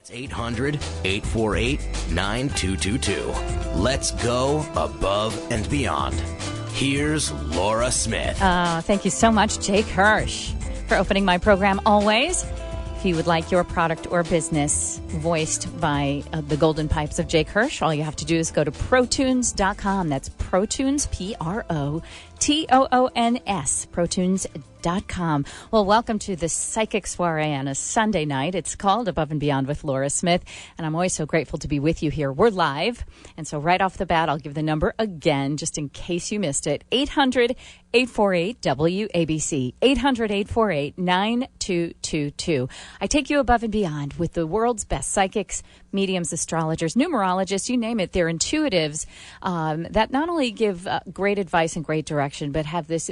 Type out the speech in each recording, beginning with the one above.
It's 800-848-9222. Let's go above and beyond. Here's Laura Smith. Thank you so much, Jake Hirsch, for opening my program always. If you would like your product or business voiced by the Golden Pipes of Jake Hirsch, all you have to do is go to protunes.com. That's Protunes, Protoons, Protunes.com. Well, welcome to the Psychic Soiree on a Sunday night. It's called Above and Beyond with Laura Smith, and I'm always so grateful to be with you here. We're live, and so right off the bat, I'll give the number again, just in case you missed it. 800-848-WABC, 800-848-9222. I take you above and beyond with the world's best psychics, mediums, astrologers, numerologists, you name it. They're intuitives that not only give great advice and great direction, but have this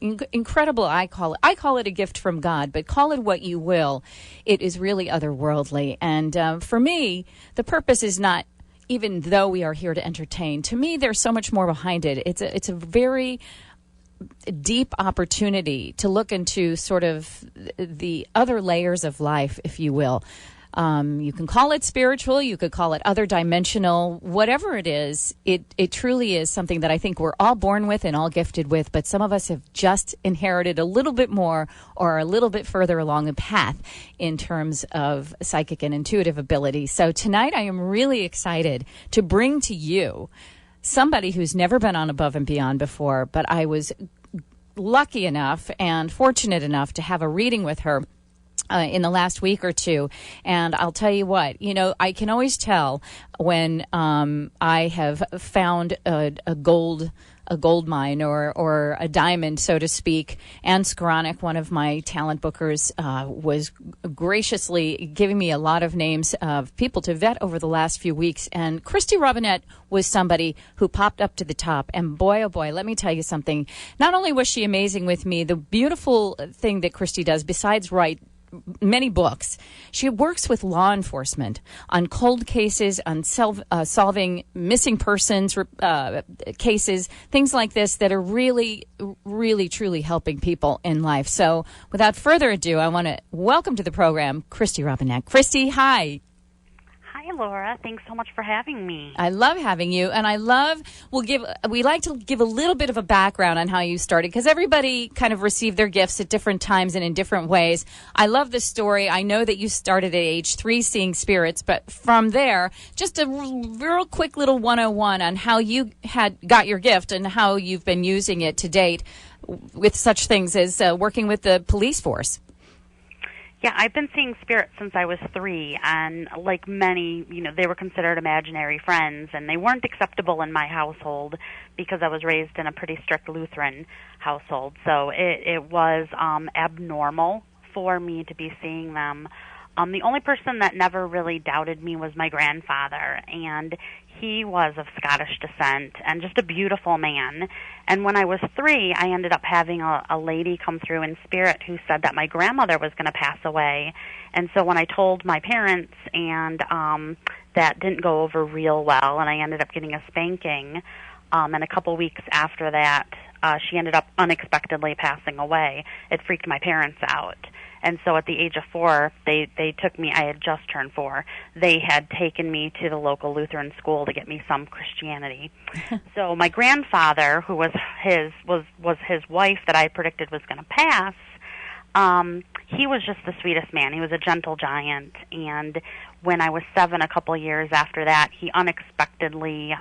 incredible, I call it a gift from God, but call it what you will. It is really otherworldly. And for me, the purpose is not, even though we are here to entertain, to me, there's so much more behind it. It's a very deep opportunity to look into sort of the other layers of life, if you will. You can call it spiritual, you could call it other dimensional, whatever it is, it truly is something that I think we're all born with and all gifted with, but some of us have just inherited a little bit more or a little bit further along the path in terms of psychic and intuitive ability. So tonight I am really excited to bring to you somebody who's never been on Above and Beyond before, but I was lucky enough and fortunate enough to have a reading with her in the last week or two. And I'll tell you what, I can always tell when I have found a gold mine or a diamond, so to speak. Anne Skowronek, one of my talent bookers, was graciously giving me a lot of names of people to vet over the last few weeks. And Kristy Robinett was somebody who popped up to the top. And boy, oh boy, let me tell you something. Not only was she amazing with me, the beautiful thing that Kristy does, besides write many books, she works with law enforcement on cold cases, on solving missing persons cases, things like this that are really, really, truly helping people in life. So without further ado, I want to welcome to the program Kristy Robinett. Kristy, hi. Hi, Laura. Thanks so much for having me. I love having you, and we like to give a little bit of a background on how you started, because everybody kind of received their gifts at different times and in different ways. I love this story. I know that you started at age 3 seeing spirits, but from there, just a real quick little 101 on how you got your gift and how you've been using it to date with such things as working with the police force. Yeah, I've been seeing spirits since I was 3, and like many, they were considered imaginary friends, and they weren't acceptable in my household because I was raised in a pretty strict Lutheran household. So it was abnormal for me to be seeing them. The only person that never really doubted me was my grandfather, and he was of Scottish descent and just a beautiful man. And when I was 3, I ended up having a lady come through in spirit who said that my grandmother was going to pass away. And so when I told my parents, and that didn't go over real well, and I ended up getting a spanking, and a couple weeks after that, she ended up unexpectedly passing away. It freaked my parents out. And so at the age of 4, they took me, I had just turned 4, they had taken me to the local Lutheran school to get me some Christianity. So my grandfather, who was his wife that I predicted was going to pass, he was just the sweetest man. He was a gentle giant. And when I was 7, a couple years after that, he unexpectedly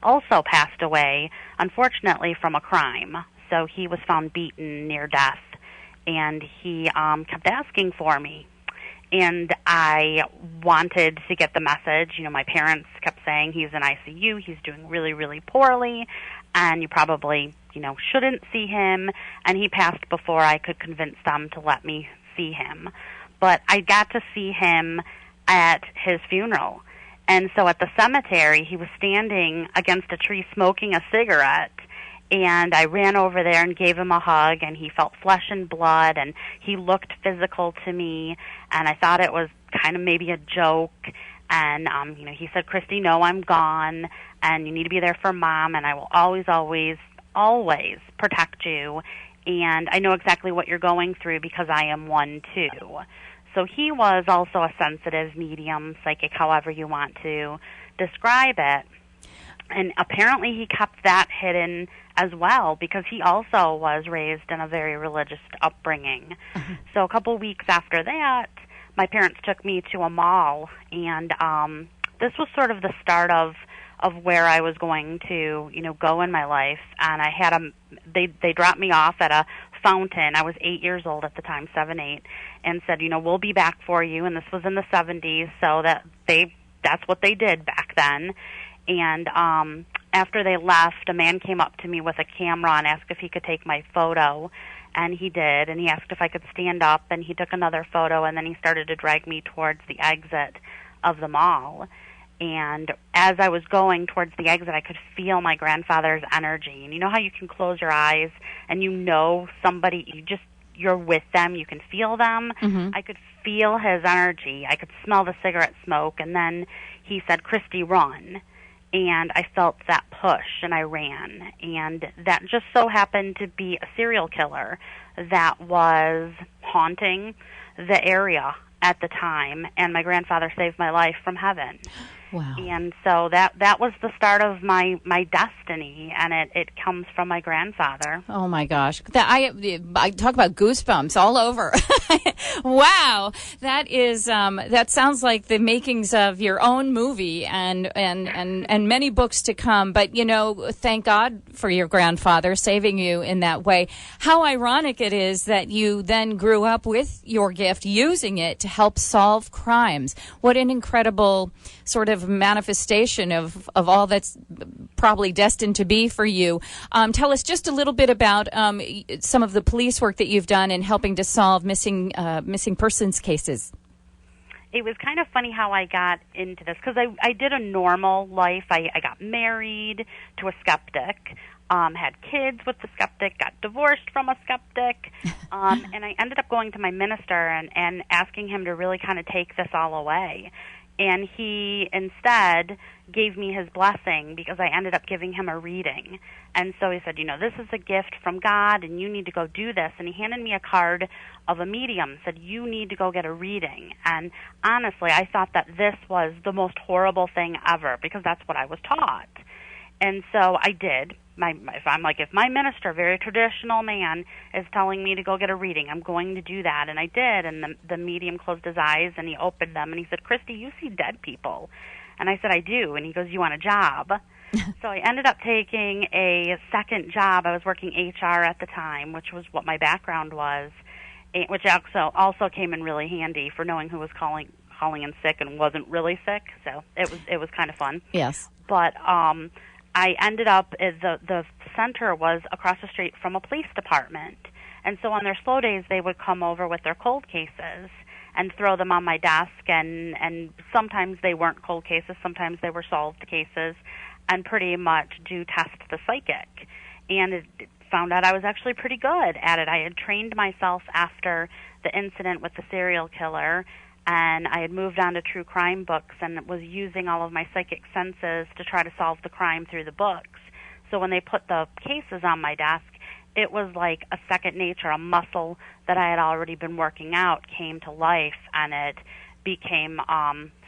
also passed away, unfortunately from a crime. So he was found beaten near death. And he kept asking for me. And I wanted to get the message. My parents kept saying, he's in ICU, he's doing really, really poorly, and you probably, shouldn't see him. And he passed before I could convince them to let me see him. But I got to see him at his funeral. And so at the cemetery, he was standing against a tree smoking a cigarette. And I ran over there and gave him a hug, and he felt flesh and blood, and he looked physical to me, and I thought it was kind of maybe a joke. And, he said, Kristy, no, I'm gone, and you need to be there for Mom, and I will always, always, always protect you, and I know exactly what you're going through because I am one too. So he was also a sensitive medium, psychic, however you want to describe it. And apparently he kept that hidden as well because he also was raised in a very religious upbringing. So a couple weeks after that, my parents took me to a mall, and this was sort of the start of where I was going to, go in my life. And I had they dropped me off at a fountain. I was 8 years old at the time, 7, 8, and said, we'll be back for you. And this was in the 70s, so that's what they did back then. And after they left, a man came up to me with a camera and asked if he could take my photo, and he did. And he asked if I could stand up, and he took another photo, and then he started to drag me towards the exit of the mall. And as I was going towards the exit, I could feel my grandfather's energy. And you know how you can close your eyes and somebody, you're with them, you can feel them? Mm-hmm. I could feel his energy. I could smell the cigarette smoke. And then he said, "Kristy, run." And I felt that push, and I ran. And that just so happened to be a serial killer that was haunting the area at the time, and my grandfather saved my life from heaven. Wow. And so that was the start of my destiny, and it comes from my grandfather. Oh my gosh. I talk about goosebumps all over. Wow. That is that sounds like the makings of your own movie and many books to come. But thank God for your grandfather saving you in that way. How ironic it is that you then grew up with your gift, using it to help solve crimes. What an incredible sort of manifestation of all that's probably destined to be for you. Tell us just a little bit about some of the police work that you've done in helping to solve missing persons cases. It was kind of funny how I got into this, because I did a normal life. I got married to a skeptic, had kids with the skeptic, got divorced from a skeptic, and I ended up going to my minister and asking him to really kind of take this all away. And he instead gave me his blessing because I ended up giving him a reading. And so he said, this is a gift from God, and you need to go do this. And he handed me a card of a medium, said, you need to go get a reading. And honestly, I thought that this was the most horrible thing ever because that's what I was taught. And so I did. If my minister, very traditional man, is telling me to go get a reading, I'm going to do that. And I did. And the medium closed his eyes and he opened them and he said, "Kristy, you see dead people." And I said, "I do." And he goes, "You want a job?" So I ended up taking a second job. I was working HR at the time, which was what my background was, which also came in really handy for knowing who was calling in sick and wasn't really sick. So it was kind of fun. Yes. But I ended up, the center was across the street from a police department. And so on their slow days, they would come over with their cold cases and throw them on my desk. And sometimes they weren't cold cases, sometimes they were solved cases, and pretty much do test the psychic. And it found out I was actually pretty good at it. I had trained myself after the incident with the serial killer, and I had moved on to true crime books and was using all of my psychic senses to try to solve the crime through the books. So when they put the cases on my desk, it was like a second nature, a muscle that I had already been working out came to life, and it became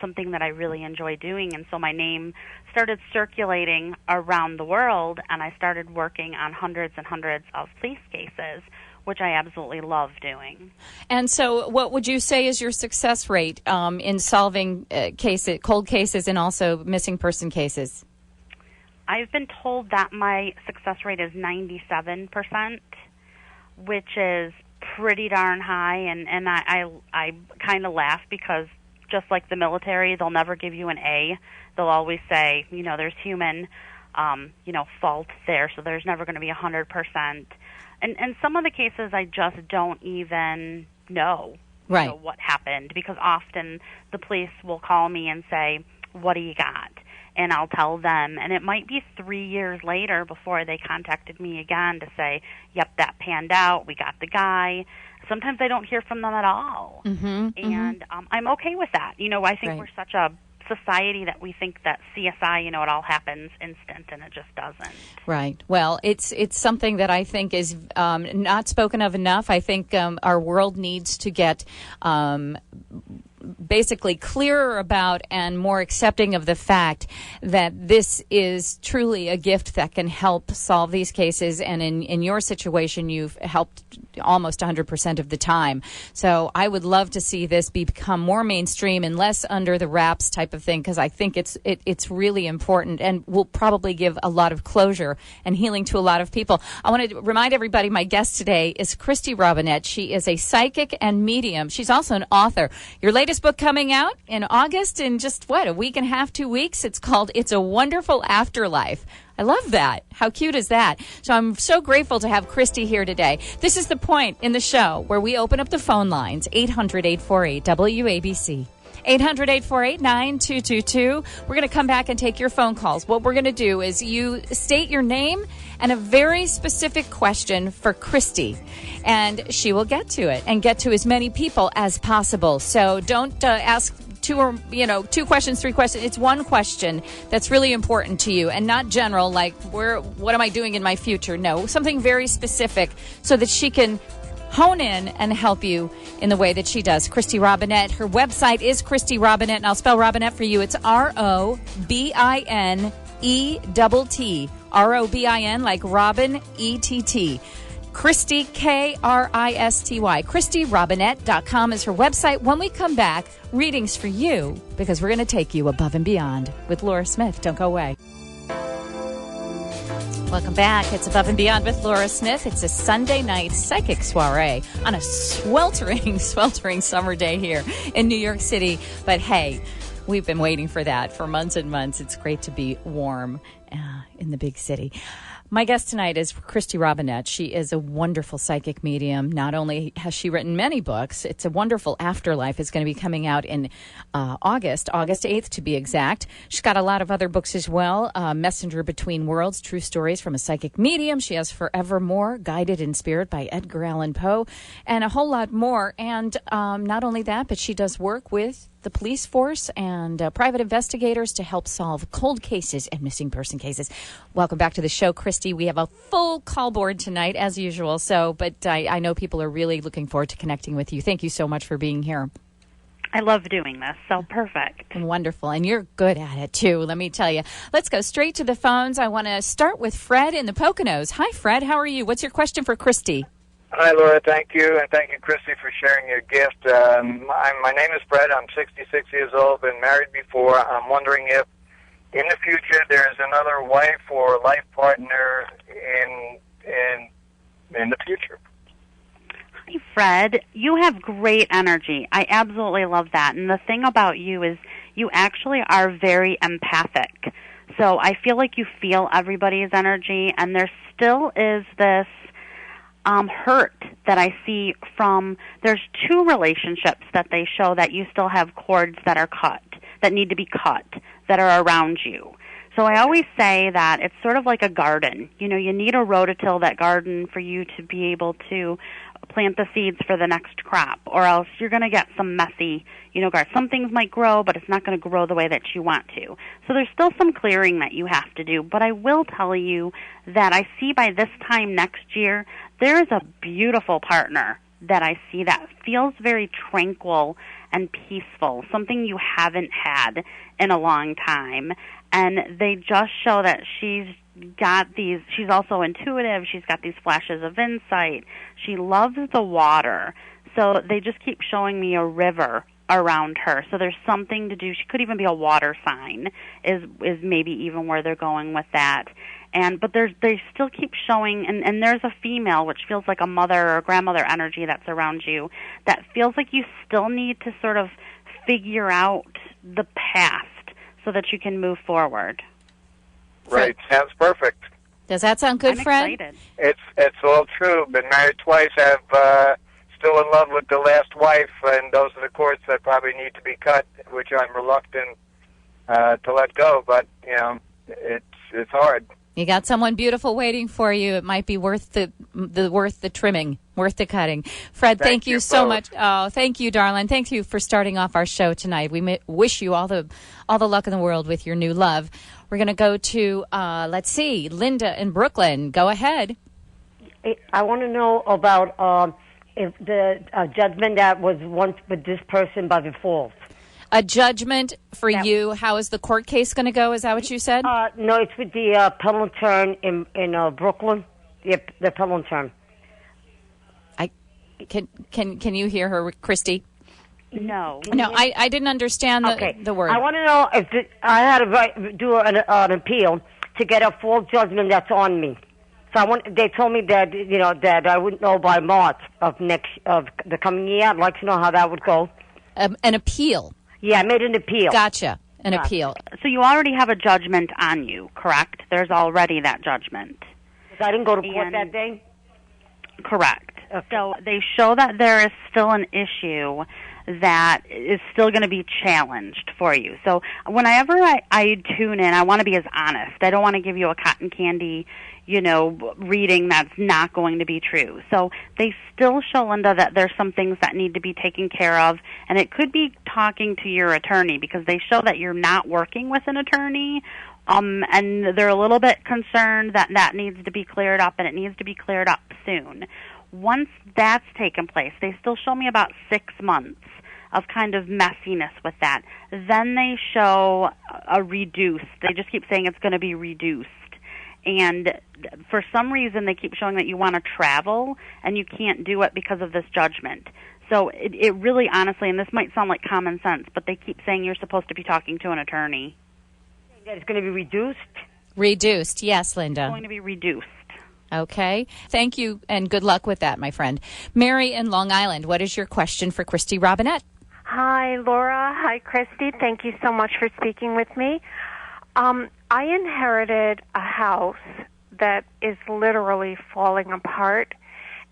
something that I really enjoy doing. And so my name started circulating around the world, and I started working on hundreds and hundreds of police cases, which I absolutely love doing. And so what would you say is your success rate in solving cold cases and also missing person cases? I've been told that my success rate is 97%, which is pretty darn high, and I kind of laugh because just like the military, they'll never give you an A. They'll always say, there's human, fault there, so there's never going to be 100%. And some of the cases I just don't even know, right, what happened, because often the police will call me and say, "What do you got?" And I'll tell them, and it might be 3 years later before they contacted me again to say, "Yep, that panned out, we got the guy." Sometimes I don't hear from them at all, and I'm okay with that. I think we're such a society that we think that CSI, it all happens instant, and it just doesn't. Right. Well, it's something that I think is not spoken of enough. I think our world needs to get basically clearer about and more accepting of the fact that this is truly a gift that can help solve these cases. And in your situation, you've helped almost 100% of the time. So I would love to see this become more mainstream and less under the wraps type of thing, because I think it's really important and will probably give a lot of closure and healing to a lot of people. I want to remind everybody my guest today is Kristy Robinett. She is a psychic and medium. She's also an author. Your latest book coming out in August in just, a week and a half, 2 weeks. It's called It's a Wonderful Afterlife. I love that. How cute is that? So I'm so grateful to have Kristy here today. This is the point in the show where we open up the phone lines, 800-848-WABC. 800-848-9222. We're going to come back and take your phone calls. What we're going to do is you state your name and a very specific question for Kristy, and she will get to it and get to as many people as possible. So don't ask two questions, 3 questions. It's one question that's really important to you, and not general, like what am I doing in my future? No, something very specific so that she can hone in and help you in the way that she does. Kristy Robinett. Her website is Kristy Robinett, and I'll spell Robinett for you. It's ROBINETT. ROBIN, like Robin, ETT. Kristy, KRISTY. KristyRobinett.com is her website. When we come back, readings for you, because we're going to take you above and beyond with Laura Smith. Don't go away. Welcome back. It's Above and Beyond with Laura Smith. It's a Sunday night psychic soiree on a sweltering summer day here in New York City. But hey, we've been waiting for that for months and months. It's great to be warm in the big city. My guest tonight is Kristy Robinett. She is a wonderful psychic medium. Not only has she written many books, It's a Wonderful Afterlife is going to be coming out in August 8th to be exact. She's got a lot of other books as well. Messenger Between Worlds, True Stories from a Psychic Medium. She has Forevermore, Guided in Spirit by Edgar Allan Poe, and a whole lot more. And not only that, but she does work with the police force and private investigators to help solve cold cases and missing person cases. Welcome back to the show, Kristy. We have a full call board tonight, as usual. But I know people are really looking forward to connecting with you. Thank you so much for being here. I love doing this. So perfect. Wonderful. And you're good at it, too, let me tell you. Let's go straight to the phones. I want to start with Fred in the Poconos. Hi, Fred. How are you? What's your question for Kristy? Hi, Laura. Thank you, and thank you, Kristy, for sharing your gift. My name is Fred. I'm 66 years old, been married before. I'm wondering if, in the future, there's another wife or life partner in the future. Hi, Fred. You have great energy. I absolutely love that. And the thing about you is you actually are very empathic. So I feel like you feel everybody's energy, and there still is this hurt that I see from, there's 2 relationships that they show that you still have cords that are cut, that need to be cut, that are around you. So I always say that it's sort of like a garden. You need a rototill that garden for you to be able to plant the seeds for the next crop, or else you're going to get some messy, garden. Some things might grow, but it's not going to grow the way that you want to. So there's still some clearing that you have to do. But I will tell you that I see by this time next year, there's a beautiful partner that I see that feels very tranquil and peaceful, something you haven't had in a long time. And they just show that she's also intuitive, she's got these flashes of insight, she loves the water. So they just keep showing me a river around her. So there's something to do. She could even be a water sign, is maybe even where they're going with that. But they still keep showing, and there's a female, which feels like a mother or a grandmother energy that's around you, that feels like you still need to sort of figure out the past so that you can move forward. Right. Sounds perfect. Does that sound good, I'm Fred? Excited. It's all true. Been married twice. Have still in love with the last wife, and those are the cords that probably need to be cut, which I'm reluctant to let go. But it's hard. You got someone beautiful waiting for you. It might be worth the trimming, worth the cutting. Fred, thank you so much. Oh, thank you, darling. Thank you for starting off our show tonight. We wish you all the luck in the world with your new love. We're going to go to Linda in Brooklyn. Go ahead. I want to know about if the judgment that was once with this person by default. A judgment for you. How is the court case going to go? Is that what you said? No, it's with the Pelham in Brooklyn. The Pelham. Can you hear her, Kristy? No. No, I didn't understand the word. I want to know if I had to do an appeal to get a full judgment that's on me. So they told me that that I wouldn't know by March of the coming year. I'd like to know how that would go. An appeal. Yeah, I made an appeal. Gotcha. An appeal. So you already have a judgment on you, correct? There's already that judgment. I didn't go to court that day? Correct. Okay. So they show that there is still an issue that is still going to be challenged for you. So whenever I tune in, I want to be as honest. I don't want to give you a cotton candy, reading that's not going to be true. So they still show, Linda, that there's some things that need to be taken care of, and it could be talking to your attorney because they show that you're not working with an attorney, and they're a little bit concerned that needs to be cleared up, and it needs to be cleared up soon. Once that's taken place, they still show me about 6 months of kind of messiness with that. Then they show a reduced. They just keep saying it's going to be reduced. And for some reason, they keep showing that you want to travel, and you can't do it because of this judgment. So it really, honestly, and this might sound like common sense, but they keep saying you're supposed to be talking to an attorney. It's going to be reduced? Reduced, yes, Linda. It's going to be reduced. Okay. Thank you, and good luck with that, my friend. Mary in Long Island, what is your question for Kristy Robinett? Hi, Laura. Hi, Kristy. Thank you so much for speaking with me. I inherited a house that is literally falling apart,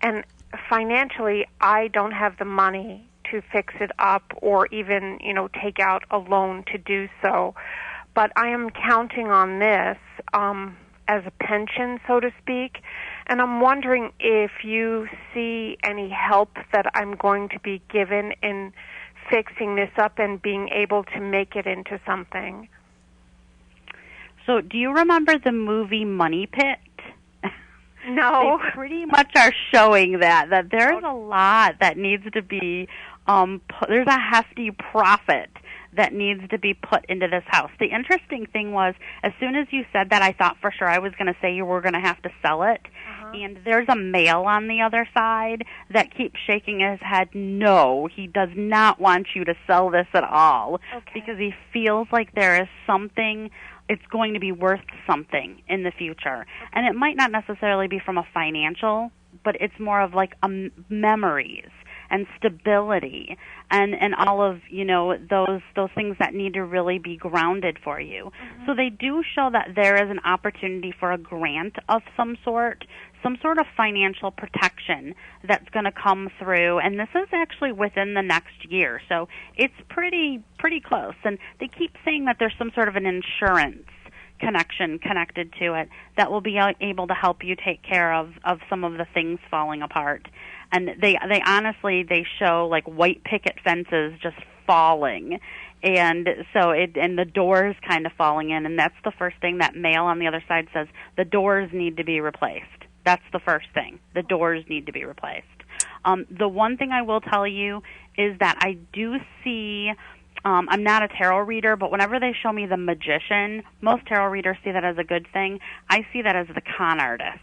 and financially, I don't have the money to fix it up or even, take out a loan to do so. But I am counting on this as a pension, so to speak, and I'm wondering if you see any help that I'm going to be given in fixing this up and being able to make it into something. So do you remember the movie Money Pit? No. They pretty much are showing that there's a lot that needs to be, there's a hefty profit that needs to be put into this house. The interesting thing was, as soon as you said that, I thought for sure I was going to say you were going to have to sell it. And there's a male on the other side that keeps shaking his head. No, he does not want you to sell this at all, because he feels like there is something, it's going to be worth something in the future. And it might not necessarily be from a financial, but it's more of like memories and stability and all of, those things that need to really be grounded for you. So they do show that there is an opportunity for a grant of some sort of financial protection that's going to come through, and this is actually within the next year. So it's pretty close. And they keep saying that there's some sort of an insurance connection connected to it that will be able to help you take care of some of the things falling apart. And they honestly, they show like white picket fences just falling, and so and the doors kind of falling in, and that's the first thing that male on the other side says. The doors need to be replaced. That's the first thing. The doors need to be replaced. The one thing I will tell you is that I do see, I'm not a tarot reader, but whenever they show me the magician, most tarot readers see that as a good thing. I see that as the con artist.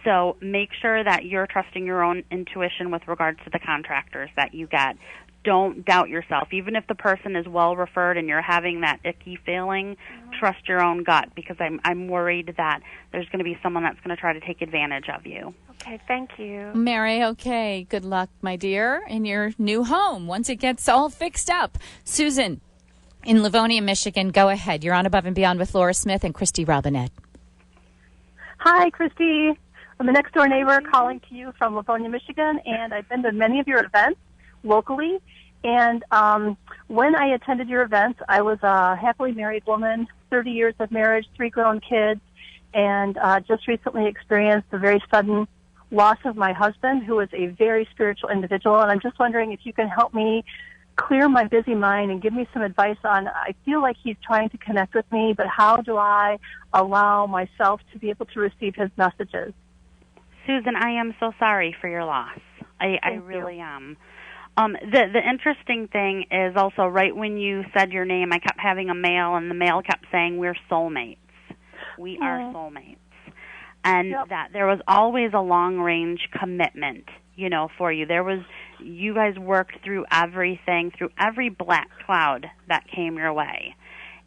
So make sure that you're trusting your own intuition with regards to the contractors that you get. Don't doubt yourself. Even if the person is well referred and you're having that icky feeling, trust your own gut, because I'm worried that there's going to be someone that's going to try to take advantage of you. Okay, thank you. Mary, okay. Good luck, my dear, in your new home once it gets all fixed up. Susan in Livonia, Michigan, go ahead. You're on Above and Beyond with Laura Smith and Kristy Robinett. Hi, Kristy. I'm a next-door neighbor calling to you from Livonia, Michigan, and I've been to many of your events locally. And when I attended your events, I was a happily married woman, 30 years of marriage, 3 grown kids, and just recently experienced a very sudden loss of my husband, who is a very spiritual individual, and I'm just wondering if you can help me clear my busy mind and give me some advice on, I feel like he's trying to connect with me, but how do I allow myself to be able to receive his messages? Susan, I am so sorry for your loss. I really am. The interesting thing is also right when you said your name, I kept having a mail, and the mail kept saying we're soulmates. We are soulmates. And that there was always a long-range commitment, for you. You guys worked through everything, through every black cloud that came your way.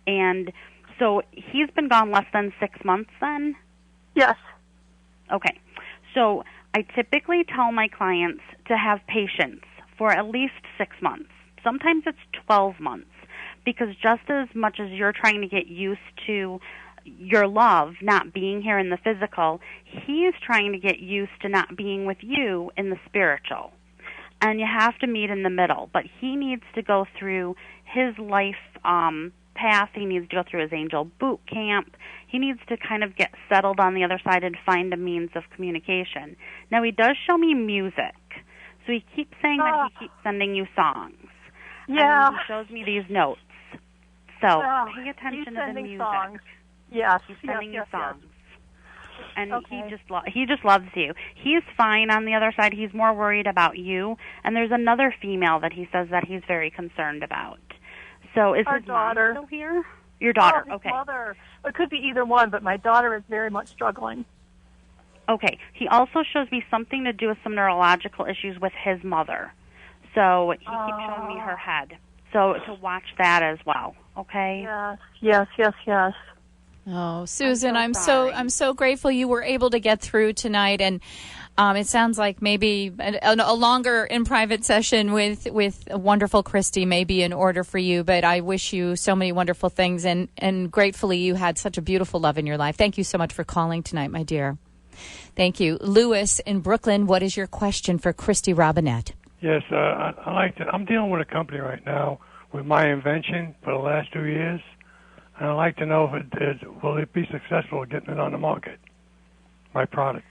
And so he's been gone less than 6 months then? Yes. Okay. So I typically tell my clients to have patience for at least 6 months. Sometimes it's 12 months, because just as much as you're trying to get used to your love not being here in the physical, he is trying to get used to not being with you in the spiritual. And you have to meet in the middle. But he needs to go through his life path. He needs to go through his angel boot camp. He needs to kind of get settled on the other side and find a means of communication. Now, he does show me music. So he keeps saying that he keeps sending you songs. Yeah. And he shows me these notes. So pay attention to the music. Songs. Yes. He's sending you songs. Yes. And he just loves you. He's fine on the other side. He's more worried about you. And there's another female that he says that he's very concerned about. So is his mom still here? Your daughter, his okay. Mother. It could be either one, but my daughter is very much struggling. Okay. He also shows me something to do with some neurological issues with his mother. So he keeps showing me her head. So to watch that as well, okay? Yes. Oh, Susan, I'm so grateful you were able to get through tonight, and it sounds like maybe a longer in private session with a wonderful Kristy may be in order for you. But I wish you so many wonderful things, and gratefully you had such a beautiful love in your life. Thank you so much for calling tonight, my dear. Thank you, Lewis in Brooklyn. What is your question for Kristy Robinett? Yes, I'm dealing with a company right now with my invention for the last 2 years. And I'd like to know if will it be successful at getting it on the market, my product.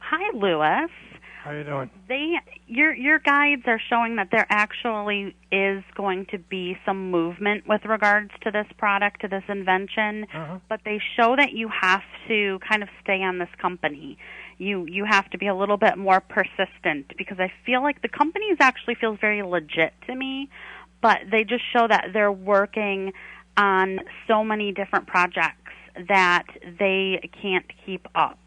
Hi, Lewis. How you doing? Your guides are showing that there actually is going to be some movement with regards to this product, to this invention, but they show that you have to kind of stay on this company. You have to be a little bit more persistent, because I feel like the company actually feels very legit to me, but they just show that they're working on so many different projects that they can't keep up.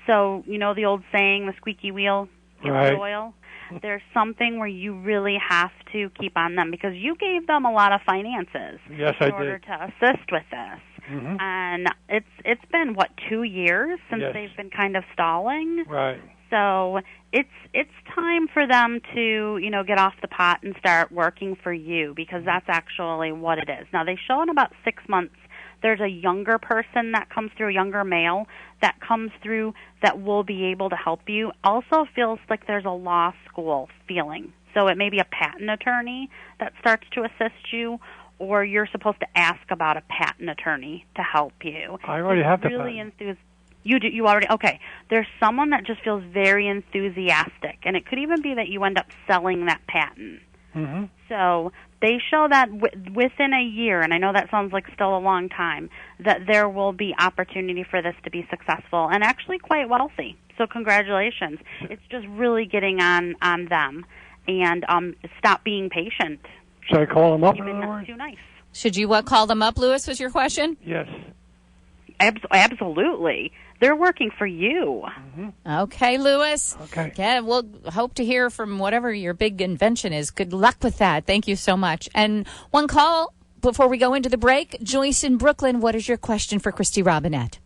So, the old saying, the squeaky wheel gets the oil? There's something where you really have to keep on them, because you gave them a lot of finances in order to assist with this. Mm-hmm. And it's been, 2 years since they've been kind of stalling? Right. So it's time for them to, get off the pot and start working for you, because that's actually what it is. Now, they show in about 6 months there's a younger person that comes through, a younger male that comes through that will be able to help you. Also feels like there's a law school feeling. So it may be a patent attorney that starts to assist you, or you're supposed to ask about a patent attorney to help you. I already have the patent. You already, okay. There's someone that just feels very enthusiastic, and it could even be that you end up selling that patent. Mm-hmm. So they show that within a year, and I know that sounds like still a long time, that there will be opportunity for this to be successful and actually quite wealthy. So congratulations. It's just really getting on them, and stop being patient. Should I call them up? You've been not too nice. Should you call them up, Lewis, was your question? Yes. Absolutely. They're working for you. Mm-hmm. Okay, Lewis. Okay. Yeah, we'll hope to hear from whatever your big invention is. Good luck with that. Thank you so much. And one call before we go into the break. Joyce in Brooklyn, what is your question for Kristy Robinett?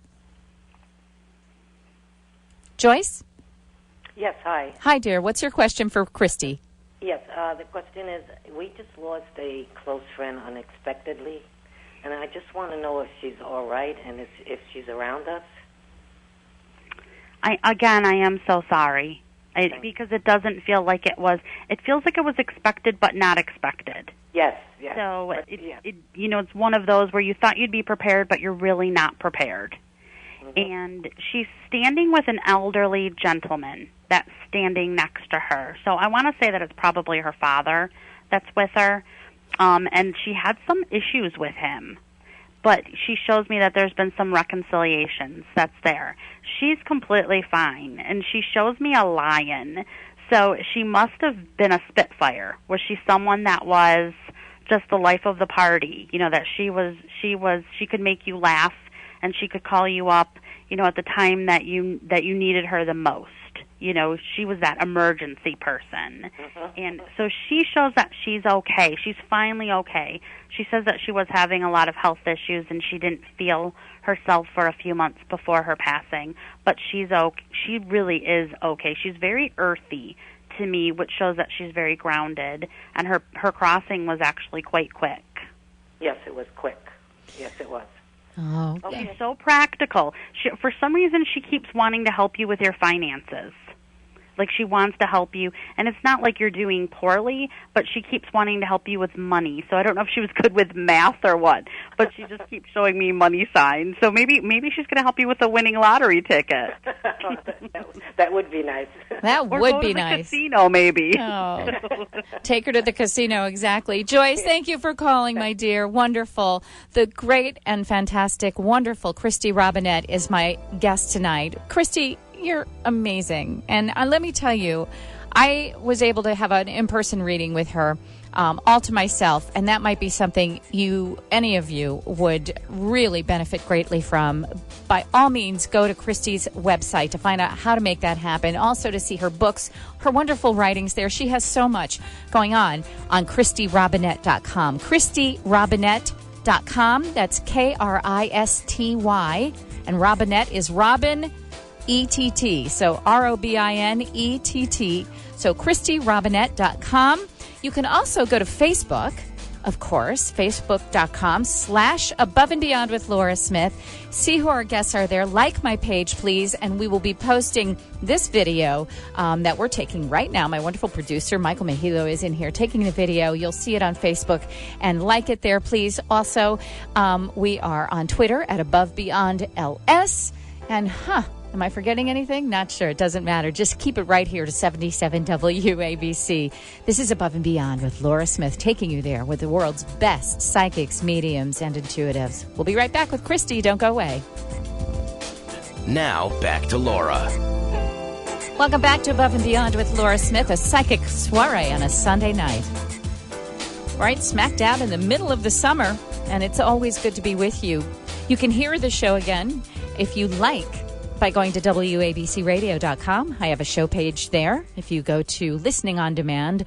Joyce? Yes, hi. Hi, dear. What's your question for Kristy? Yes, the question is, we just lost a close friend unexpectedly, and I just want to know if she's all right and if she's around us. I am so sorry, because it doesn't feel like it was. It feels like it was expected but not expected. Yes. So it's one of those where you thought you'd be prepared, but you're really not prepared. and she's standing with an elderly gentleman that's standing next to her. So I want to say that it's probably her father that's with her, and she had some issues with him. But she shows me that there's been some reconciliations that's there. She's completely fine, and she shows me a lion. So she must have been a Spitfire. Was she someone that was just the life of the party? You know, that she could make you laugh, and she could call you up, you know, at the time that you needed her the most. You know, she was that emergency person. And so she shows that she's okay. She's finally okay. She says that she was having a lot of health issues and she didn't feel herself for a few months before her passing. But she's okay. She really is okay. She's very earthy to me, which shows that she's very grounded. And her crossing was actually quite quick. Yes, it was quick. Yes, it was. Oh, she's so practical. For some reason, she keeps wanting to help you with your finances. Like, she wants to help you, and it's not like you're doing poorly, but she keeps wanting to help you with money. So I don't know if she was good with math or what, but she just keeps showing me money signs. So maybe she's going to help you with a winning lottery ticket. That would be nice. That or would go be to the nice. Casino, maybe. Oh, take her to the casino, exactly. Joyce, thank you for calling, my dear. Wonderful. The great and fantastic, wonderful Kristy Robinett is my guest tonight. Kristy, you're amazing. And let me tell you, I was able to have an in-person reading with her all to myself, and that might be something any of you would really benefit greatly from. By all means, go to Kristy's website to find out how to make that happen. Also to see her books, her wonderful writings there. She has so much going on KristyRobinett.com. KristyRobinett.com. That's Kristy. And Robinett is Robin ETT. So ROBINETT. So KristyRobinett.com. You can also go to Facebook, of course, Facebook.com/Above and Beyond with Laura Smith. See who our guests are there. Like my page, please. And we will be posting this video that we're taking right now. My wonderful producer, Michael Mejilo, is in here taking the video. You'll see it on Facebook and like it there, please. Also, we are on Twitter at Above Beyond LS. And, am I forgetting anything? Not sure. It doesn't matter. Just keep it right here to 77 WABC. This is Above and Beyond with Laura Smith, taking you there with the world's best psychics, mediums, and intuitives. We'll be right back with Kristy. Don't go away. Now, back to Laura. Welcome back to Above and Beyond with Laura Smith, a psychic soiree on a Sunday night. Right smack dab in the middle of the summer, and it's always good to be with you. You can hear the show again if you like by going to WABCRadio.com. I have a show page there. If you go to Listening on Demand,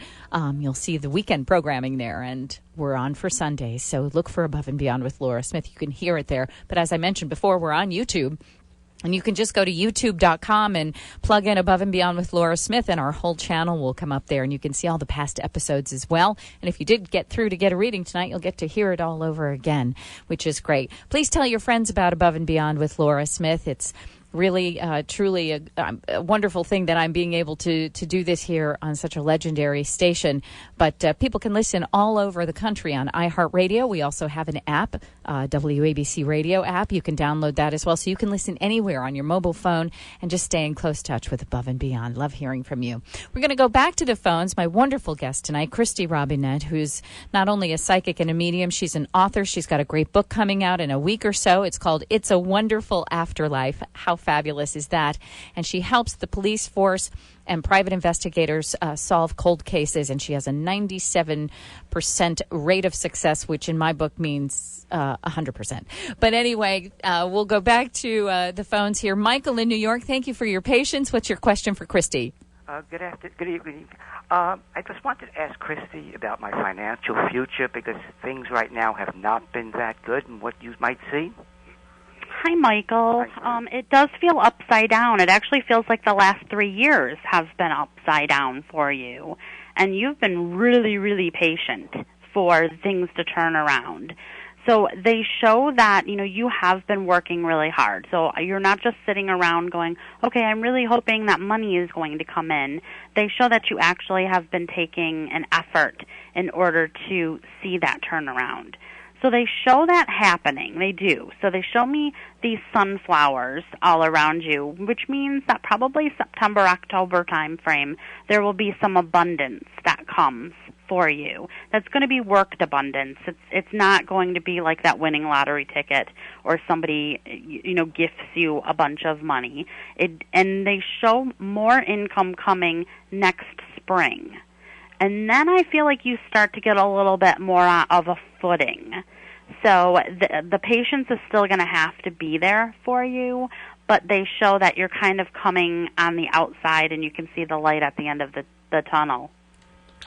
you'll see the weekend programming there, and we're on for Sundays. So look for Above and Beyond with Laura Smith. You can hear it there. But as I mentioned before, we're on YouTube. And you can just go to youtube.com and plug in Above and Beyond with Laura Smith, and our whole channel will come up there, and you can see all the past episodes as well. And if you did get through to get a reading tonight, you'll get to hear it all over again, which is great. Please tell your friends about Above and Beyond with Laura Smith. It's really, truly a wonderful thing that I'm being able to do this here on such a legendary station. But people can listen all over the country on iHeartRadio. We also have an app, WABC Radio app. You can download that as well. So you can listen anywhere on your mobile phone and just stay in close touch with Above and Beyond. Love hearing from you. We're going to go back to the phones. My wonderful guest tonight, Kristy Robinett, who's not only a psychic and a medium, she's an author. She's got a great book coming out in a week or so. It's called It's a Wonderful Afterlife. How fabulous is that? And she helps the police force and private investigators solve cold cases, and she has a 97% rate of success, which in my book means 100%. But anyway, we'll go back to the phones here. Michael in New York, thank you for your patience. What's your question for Kristy? Good evening. I just wanted to ask Kristy about my financial future, because things right now have not been that good, and what you might see. Hi, Michael. It does feel upside down. It actually feels like the last 3 years have been upside down for you. And you've been really, really patient for things to turn around. So they show that, you have been working really hard. So you're not just sitting around going, okay, I'm really hoping that money is going to come in. They show that you actually have been taking an effort in order to see that turnaround. So they show that happening. They do. So they show me these sunflowers all around you, which means that probably September, October time frame, there will be some abundance that comes for you. That's going to be worked abundance. It's not going to be like that winning lottery ticket or somebody, gifts you a bunch of money. And they show more income coming next spring. And then I feel like you start to get a little bit more of a footing. So the patience is still going to have to be there for you, but they show that you're kind of coming on the outside and you can see the light at the end of the tunnel.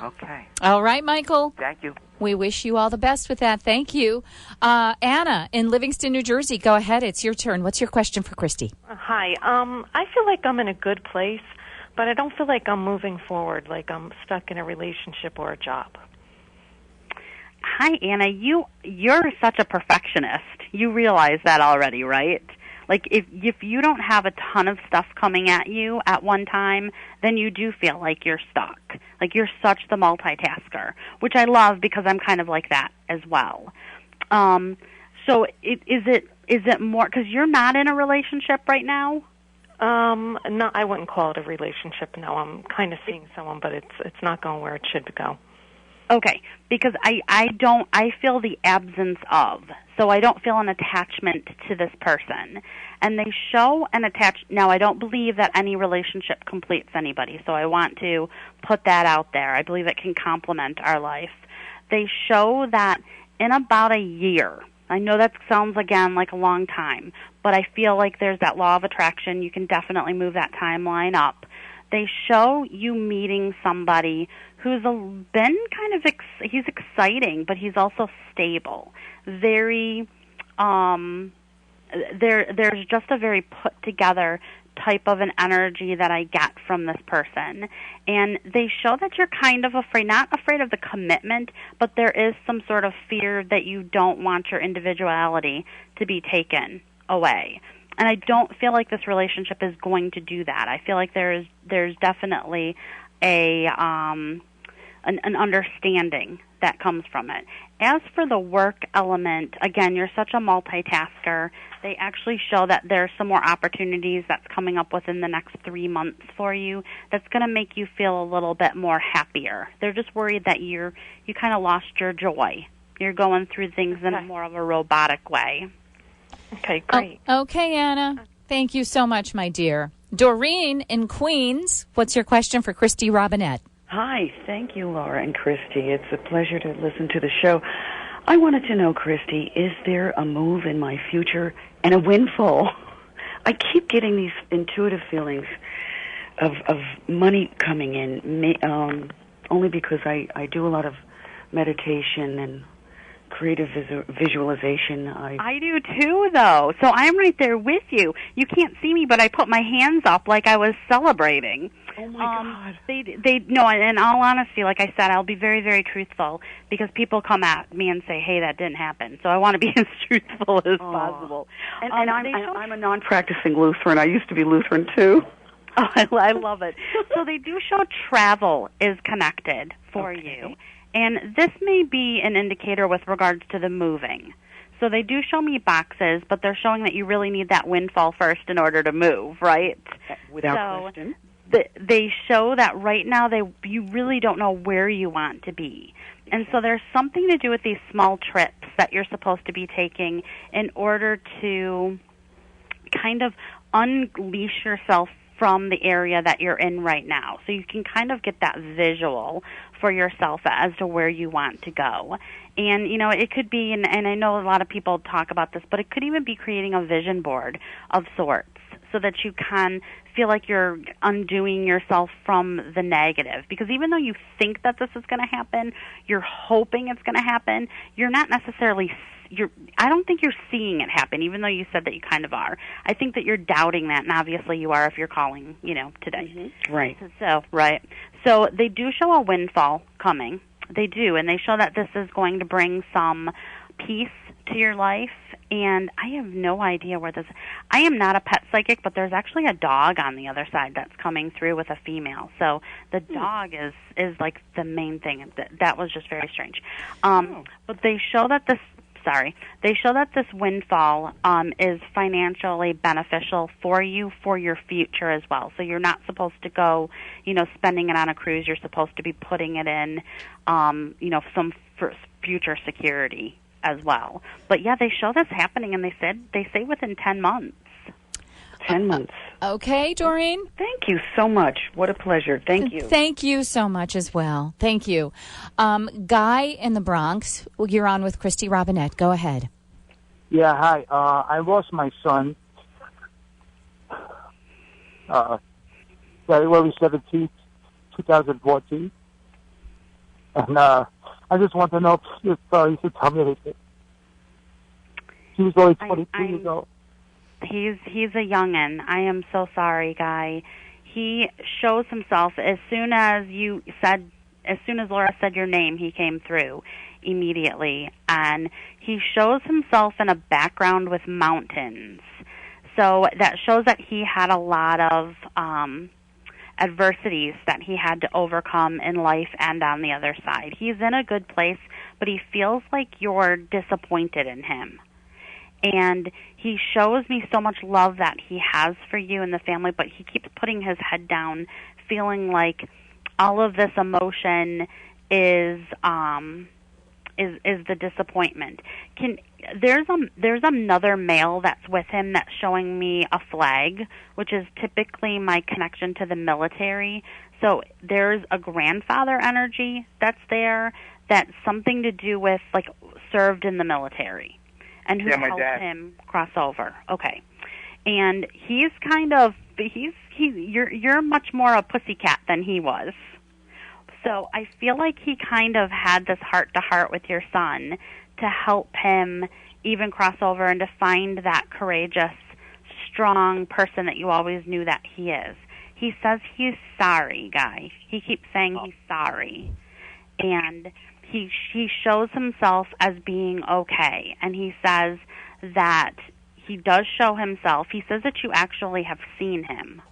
Okay. All right, Michael. Thank you. We wish you all the best with that. Thank you. Anna in Livingston, New Jersey, go ahead. It's your turn. What's your question for Kristy? Hi. I feel like I'm in a good place, but I don't feel like I'm moving forward, like I'm stuck in a relationship or a job. Hi, Anna. You're such a perfectionist. You realize that already, right? Like, if you don't have a ton of stuff coming at you at one time, then you do feel like you're stuck. Like, you're such the multitasker, which I love because I'm kind of like that as well. So is it more, because you're not in a relationship right now? No, I wouldn't call it a relationship. No, I'm kind of seeing someone, but it's not going where it should go. Okay, because I feel the absence of, so I don't feel an attachment to this person. And they show an now I don't believe that any relationship completes anybody, so I want to put that out there. I believe it can complement our life. They show that in about a year, I know that sounds, again, like a long time, but I feel like there's that law of attraction. You can definitely move that timeline up. They show you meeting somebody who's been kind of, he's exciting, but he's also stable. Very, there's just a very put together type of an energy that I get from this person. And they show that you're kind of afraid, not afraid of the commitment, but there is some sort of fear that you don't want your individuality to be taken away. And I don't feel like this relationship is going to do that. I feel like there's definitely an understanding that comes from it. As for the work element, again, you're such a multitasker. They actually show that there's some more opportunities that's coming up within the next 3 months for you that's going to make you feel a little bit more happier. They're just worried that you kind of lost your joy. You're going through things in more of a robotic way. Okay, great. Okay, Anna. Thank you so much, my dear. Doreen in Queens, what's your question for Kristy Robinett? Hi, thank you, Laura and Kristy. It's a pleasure to listen to the show. I wanted to know, Kristy, is there a move in my future and a windfall? I keep getting these intuitive feelings of money coming in, only because I do a lot of meditation and creative visualization. I do too, though. So I'm right there with you. You can't see me, but I put my hands up like I was celebrating. Oh my God! They no. In all honesty, like I said, I'll be very, very truthful because people come at me and say, "Hey, that didn't happen." So I want to be as truthful as possible. And I'm a non-practicing Lutheran. I used to be Lutheran too. Oh, I love it. So they do show travel is connected for you. And this may be an indicator with regards to the moving. So they do show me boxes, but they're showing that you really need that windfall first in order to move, right? Without question. They show that right now you really don't know where you want to be. And so there's something to do with these small trips that you're supposed to be taking in order to kind of unleash yourself from the area that you're in right now. So you can kind of get that visual for yourself as to where you want to go. And, it could be, and I know a lot of people talk about this, but it could even be creating a vision board of sorts so that you can feel like you're undoing yourself from the negative. Because even though you think that this is going to happen, you're hoping it's going to happen, you're not necessarily I don't think you're seeing it happen, even though you said that you kind of are. I think that you're doubting that, and obviously you are if you're calling, today. Mm-hmm. Right. So they do show a windfall coming. They do, and they show that this is going to bring some peace to your life, and I have no idea where this... I am not a pet psychic, but there's actually a dog on the other side that's coming through with a female. So the dog is like the main thing. That was just very strange. But they show that this sorry. They show that this windfall is financially beneficial for you for your future as well. So you're not supposed to go, spending it on a cruise. You're supposed to be putting it in, some future security as well. But yeah, they show this happening, and they say within 10 months. 10 months. Okay, Doreen. Thank you so much. What a pleasure. Thank you. Thank you so much as well. Thank you. Guy in the Bronx, you're on with Kristy Robinett. Go ahead. Yeah, hi. I lost my son February 17th, 2014. And I just want to know if you could tell me anything. He was only 22 years old. He's a youngin'. I am so sorry, Guy. He shows himself as soon as Laura said your name, he came through immediately. And he shows himself in a background with mountains. So that shows that he had a lot of adversities that he had to overcome in life and on the other side. He's in a good place, but he feels like you're disappointed in him. And he shows me so much love that he has for you and the family, but he keeps putting his head down, feeling like all of this emotion is the disappointment. There's another male that's with him that's showing me a flag, which is typically my connection to the military. So there's a grandfather energy that's there that's something to do with like served in the military and who helped him cross over. Okay. And he's you're much more a pussycat than he was. So I feel like he kind of had this heart-to-heart with your son to help him even cross over and to find that courageous, strong person that you always knew that he is. He says he's sorry, Guy. He keeps saying he's sorry. And he shows himself as being okay. And he says that he does show himself. He says that you actually have seen him.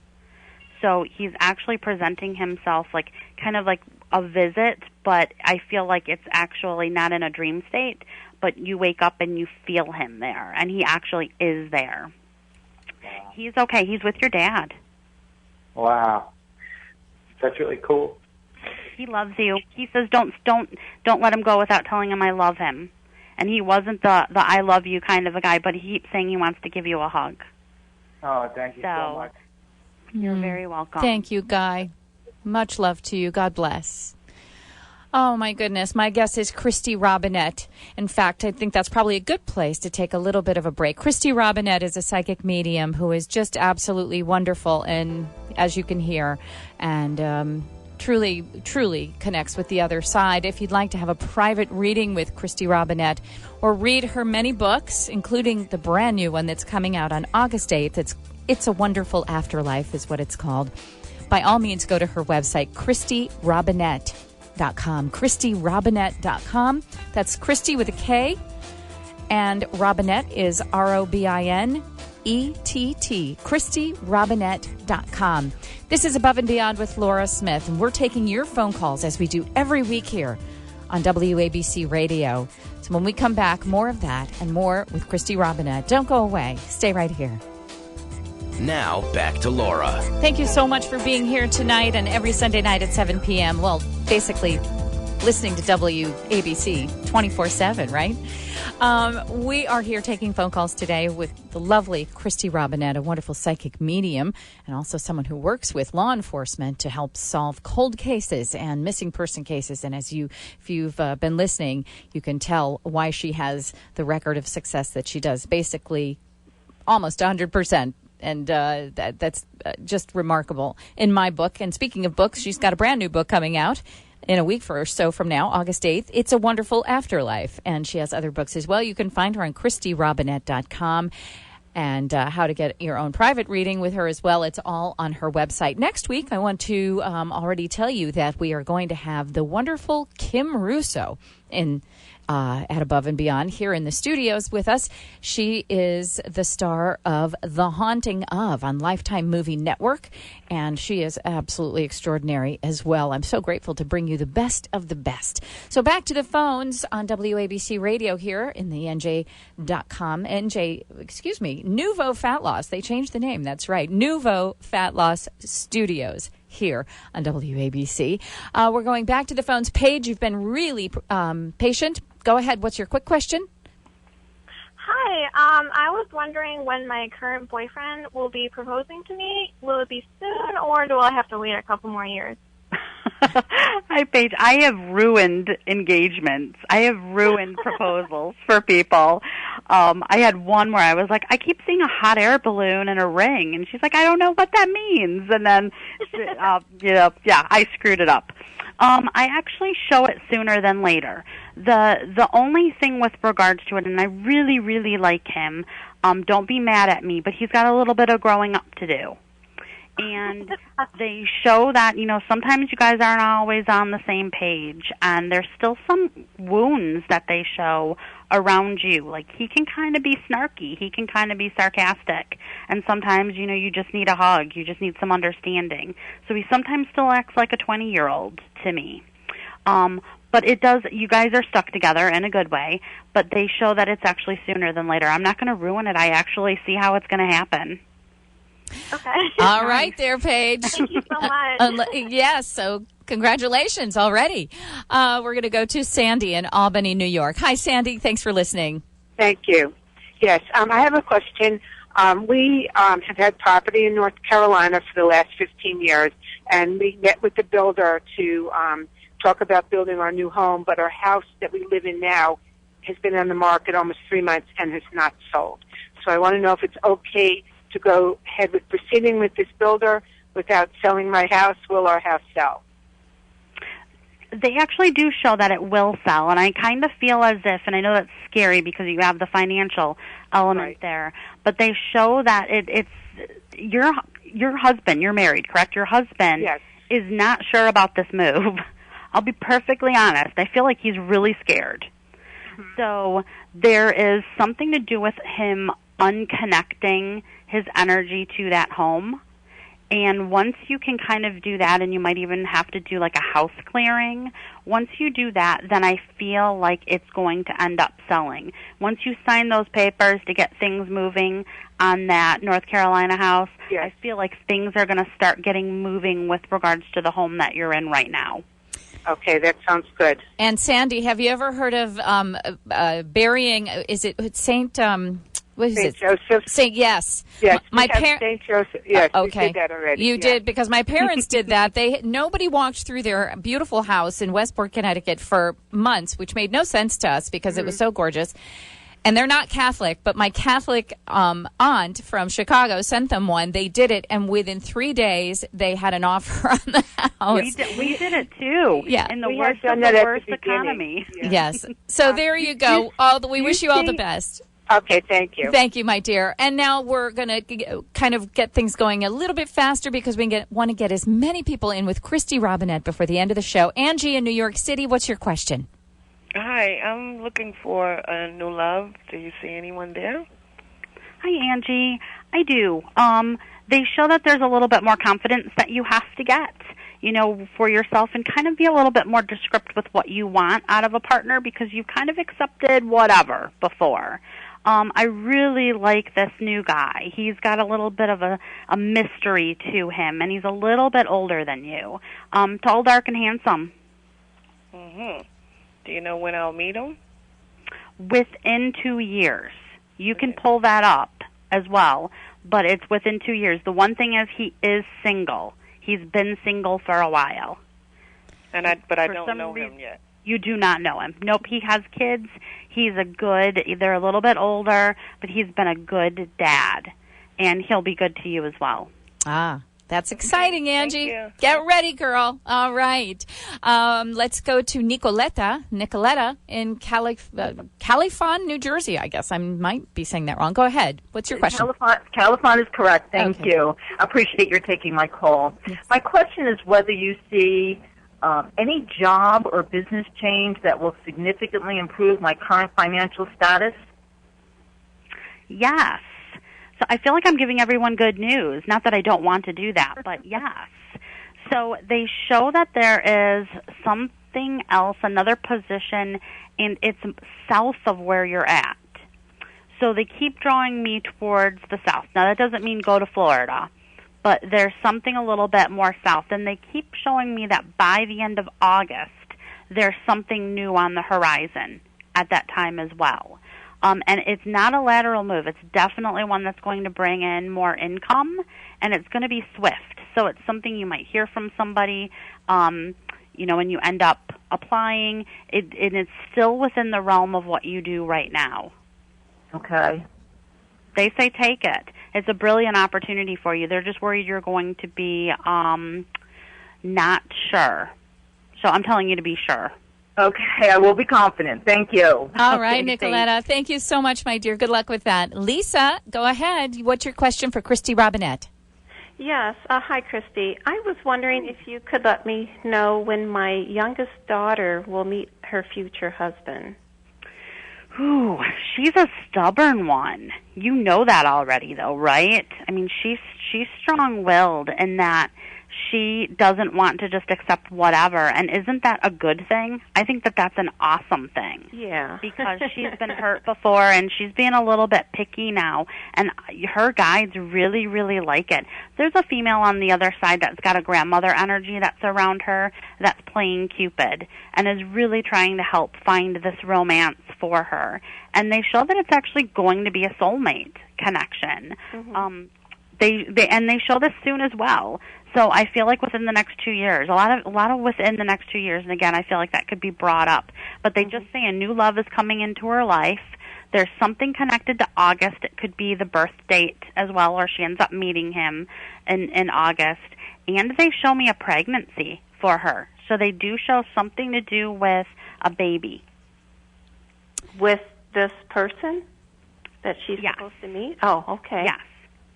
So he's actually presenting himself like kind of like a visit, but I feel like it's actually not in a dream state, but you wake up and you feel him there, and he actually is there. Wow. He's okay. He's with your dad. Wow. That's really cool. He loves you. He says don't let him go without telling him I love him. And he wasn't the I love you kind of a guy, but he keeps saying he wants to give you a hug. Oh, thank you so much. You're very welcome. Thank you, Guy. Much love to you. God bless. Oh, my goodness. My guest is Kristy Robinett. In fact, I think that's probably a good place to take a little bit of a break. Kristy Robinett is a psychic medium who is just absolutely wonderful, and as you can hear, and truly, truly connects with the other side. If you'd like to have a private reading with Kristy Robinett or read her many books, including the brand new one that's coming out on August 8th, It's a Wonderful Afterlife is what it's called. By all means, go to her website, KristyRobinett.com. KristyRobinett.com. That's Kristy with a K. And Robinett is ROBINETT. KristyRobinett.com. This is Above and Beyond with Laura Smith, and we're taking your phone calls as we do every week here on WABC Radio. So when we come back, more of that and more with Kristy Robinett. Don't go away. Stay right here. Now, back to Laura. Thank you so much for being here tonight and every Sunday night at 7 p.m. Well, basically listening to WABC 24/7, right? We are here taking phone calls today with the lovely Kristy Robinett, a wonderful psychic medium, and also someone who works with law enforcement to help solve cold cases and missing person cases. And if you've been listening, you can tell why she has the record of success that she does, basically almost 100%. And that's just remarkable in my book. And speaking of books, she's got a brand new book coming out in a week or so from now, August 8th. It's a Wonderful Afterlife. And she has other books as well. You can find her on KristyRobinett.com. And how to get your own private reading with her as well. It's all on her website. Next week, I want to already tell you that we are going to have the wonderful Kim Russo at Above and Beyond here in the studios with us. She is the star of The Haunting of on Lifetime Movie Network, and she is absolutely extraordinary as well. I'm so grateful to bring you the best of the best. So back to the phones on WABC Radio here in the NJ.com. Nuvo Fat Loss. They changed the name. That's right. Nuvo Fat Loss Studios here on WABC. We're going back to the phones. Paige, you've been really patient. Go ahead. What's your quick question? Hi. I was wondering when my current boyfriend will be proposing to me. Will it be soon, or do I have to wait a couple more years? Hi, Paige. I have ruined engagements. I have ruined proposals for people. I had one where I was like, I keep seeing a hot air balloon and a ring. And she's like, I don't know what that means. And then, I screwed it up. I actually show it sooner than later. The only thing with regards to it, and I really, really like him, don't be mad at me, but he's got a little bit of growing up to do. And they show that, sometimes you guys aren't always on the same page, and there's still some wounds that they show around you. Like, he can kind of be snarky. He can kind of be sarcastic. And sometimes, you just need a hug. You just need some understanding. So he sometimes still acts like a 20-year-old to me. But it does, you guys are stuck together in a good way, but they show that it's actually sooner than later. I'm not going to ruin it. I actually see how it's going to happen. Okay. All right there, Paige. Thank you so much. Yes, so congratulations already. We're going to go to Sandy in Albany, New York. Hi, Sandy. Thanks for listening. Thank you. Yes, I have a question. We have had property in North Carolina for the last 15 years, and we met with the builder to talk about building our new home, but our house that we live in now has been on the market almost 3 months and has not sold. So I want to know if it's okay to go ahead with proceeding with this builder without selling my house. Will our house sell? They actually do show that it will sell, and I kind of feel as if, and I know that's scary because you have the financial element there, but they show that it's your husband, you're married, correct? Your husband is not sure about this move. I'll be perfectly honest. I feel like he's really scared. Mm-hmm. So there is something to do with him unconnecting his energy to that home. And once you can kind of do that, and you might even have to do like a house clearing, once you do that, then I feel like it's going to end up selling. Once you sign those papers to get things moving on that North Carolina house, I feel like things are going to start getting moving with regards to the home that you're in right now. Okay, that sounds good. And Sandy, have you ever heard of burying, is it St. What is St. it? Joseph. Yes. Yes. My St. Joseph. Yes. Okay. We did that already. You did, because my parents did that. Nobody walked through their beautiful house in Westport, Connecticut for months, which made no sense to us because it was so gorgeous. And they're not Catholic, but my Catholic aunt from Chicago sent them one. They did it, and within 3 days, they had an offer on the house. We did it too. Yeah. In the worst of the worst economy. Yeah. Yes. So there you go. We wish you all the best. Okay, thank you. Thank you, my dear. And now we're going to kind of get things going a little bit faster because we want to get as many people in with Kristy Robinett before the end of the show. Angie in New York City, what's your question? Hi, I'm looking for a new love. Do you see anyone there? Hi, Angie. I do. They show that there's a little bit more confidence that you have to get, for yourself, and kind of be a little bit more descriptive with what you want out of a partner because you've kind of accepted whatever before. I really like this new guy. He's got a little bit of a mystery to him, and he's a little bit older than you. Tall, dark, and handsome. Mm-hmm. Do you know when I'll meet him? Within 2 years. You can pull that up as well, but it's within 2 years. The one thing is he is single. He's been single for a while. But I don't know him yet. You do not know him. Nope, he has kids. He's they're a little bit older, but he's been a good dad, and he'll be good to you as well. That's exciting, Angie. Get ready, girl. All right. Let's go to Nicoletta in Califon, New Jersey, I guess. I might be saying that wrong. Go ahead. What's your question? Califon is correct. Thank you. I appreciate your taking my call. Yes. My question is whether you see any job or business change that will significantly improve my current financial status? Yes. So I feel like I'm giving everyone good news. Not that I don't want to do that, but yes. So they show that there is something else, another position, and it's south of where you're at. So they keep drawing me towards the south. Now, that doesn't mean go to Florida, but there's something a little bit more south. And they keep showing me that by the end of August, there's something new on the horizon at that time as well. And it's not a lateral move. It's definitely one that's going to bring in more income, and it's going to be swift. So it's something you might hear from somebody, when you end up applying. And it's still within the realm of what you do right now. Okay. They say take it. It's a brilliant opportunity for you. They're just worried you're going to be not sure. So I'm telling you to be sure. Okay, I will be confident. Thank you. All right, Nicoletta. Thank you so much, my dear. Good luck with that. Lisa, go ahead. What's your question for Kristy Robinett? Yes. Hi, Kristy. I was wondering if you could let me know when my youngest daughter will meet her future husband. Ooh, she's a stubborn one. You know that already, though, right? I mean, she's strong-willed in that she doesn't want to just accept whatever. And isn't that a good thing? I think that that's an awesome thing. Yeah. Because she's been hurt before, and she's being a little bit picky now. And her guides really, really like it. There's a female on the other side that's got a grandmother energy that's around her that's playing Cupid and is really trying to help find this romance for her. And they show that it's actually going to be a soulmate connection. Mm-hmm. They show this soon as well. So I feel like within the next 2 years, a lot of within the next 2 years, and again, I feel like that could be brought up. But they just say a new love is coming into her life. There's something connected to August. It could be the birth date as well, or she ends up meeting him in August. And they show me a pregnancy for her. So they do show something to do with a baby. With this person that she's supposed to meet? Oh, okay. Yes.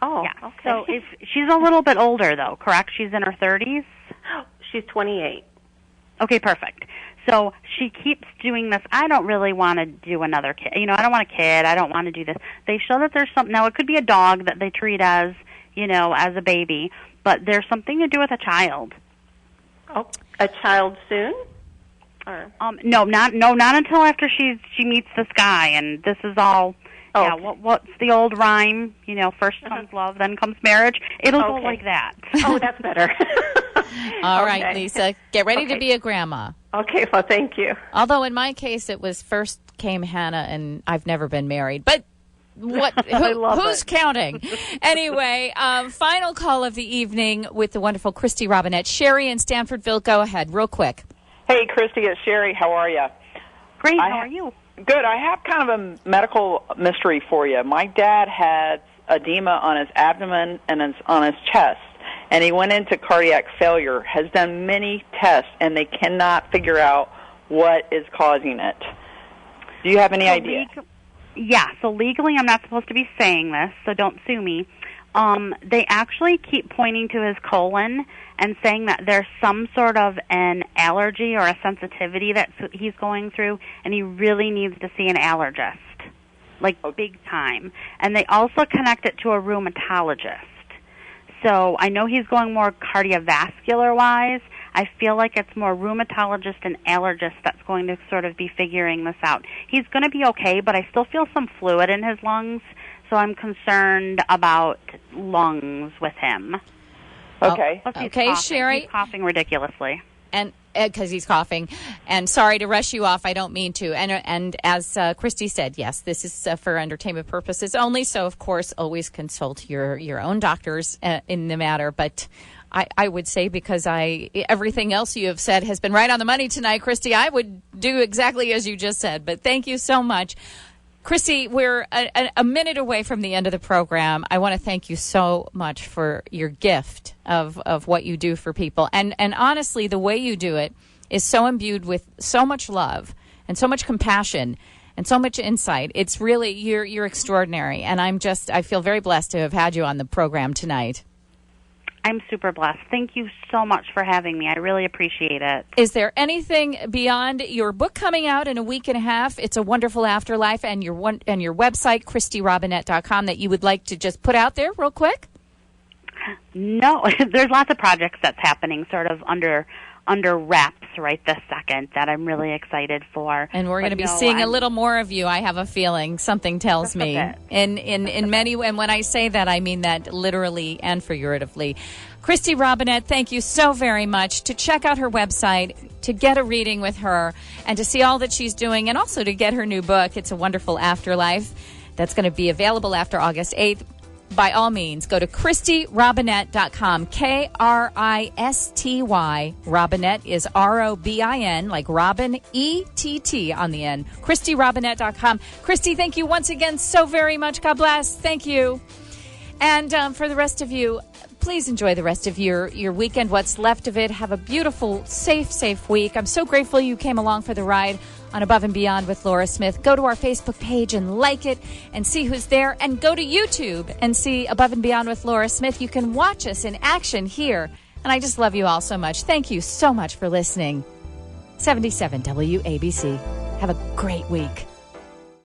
Oh, yeah. okay. So if she's a little bit older, though, correct? She's in her 30s? She's 28. Okay, perfect. So she keeps doing this. I don't really want to do another kid. I don't want a kid. I don't want to do this. They show that there's something. Now, it could be a dog that they treat as, as a baby, but there's something to do with a child. Oh, a child soon? Or? No, not until after she meets this guy, and this is all. Oh, yeah, okay. What's the old rhyme? First comes love, then comes marriage. It'll go like that. Oh, that's better. All right, Lisa, get ready to be a grandma. Okay, well, thank you. Although in my case, it was first came Hannah, and I've never been married. But who's counting? Anyway, final call of the evening with the wonderful Kristy Robinett. Sherry in Stanfordville, go ahead, real quick. Hey, Kristy, it's Sherry. How are you? Great, how are you? Good. I have kind of a medical mystery for you. My dad had edema on his abdomen and on his chest, and he went into cardiac failure, has done many tests, and they cannot figure out what is causing it. Do you have any idea? So legally I'm not supposed to be saying this, so don't sue me. They actually keep pointing to his colon and saying that there's some sort of an allergy or a sensitivity that he's going through, and he really needs to see an allergist, big time. And they also connect it to a rheumatologist. So I know he's going more cardiovascular-wise. I feel like it's more rheumatologist and allergist that's going to sort of be figuring this out. He's going to be okay, but I still feel some fluid in his lungs, so I'm concerned about lungs with him. Okay. Okay, Sherry. He's coughing ridiculously. And because he's coughing. And sorry to rush you off. I don't mean to. And as Kristy said, yes, this is for entertainment purposes only. So, of course, always consult your own doctors in the matter. But I would say, because everything else you have said has been right on the money tonight, Kristy, I would do exactly as you just said. But thank you so much. Kristy, we're a minute away from the end of the program. I want to thank you so much for your gift of what you do for people. And honestly, the way you do it is so imbued with so much love and so much compassion and so much insight. It's really, you're extraordinary. And I feel very blessed to have had you on the program tonight. I'm super blessed. Thank you so much for having me. I really appreciate it. Is there anything beyond your book coming out in a week and a half, It's a Wonderful Afterlife, and your website, KristyRobinett.com, that you would like to just put out there real quick? No, there's lots of projects that's happening sort of under wraps right this second that I'm really excited for. And we're going to be seeing a little more of you, I have a feeling. Something tells me. In many, and when I say that, I mean that literally and figuratively. Kristy Robinett, thank you so very much. To check out her website, to get a reading with her, and to see all that she's doing, and also to get her new book, It's a Wonderful Afterlife, that's going to be available after August 8th. By all means, go to KristyRobinett.com, Kristy. Robinett is Robin, like Robin, E-T-T on the end. KristyRobinett.com. Kristy, thank you once again so very much. God bless. Thank you. And for the rest of you, please enjoy the rest of your weekend, what's left of it. Have a beautiful, safe week. I'm so grateful you came along for the ride on Above and Beyond with Laura Smith. Go to our Facebook page and like it and see who's there. And go to YouTube and see Above and Beyond with Laura Smith. You can watch us in action here. And I just love you all so much. Thank you so much for listening. 77 WABC. Have a great week.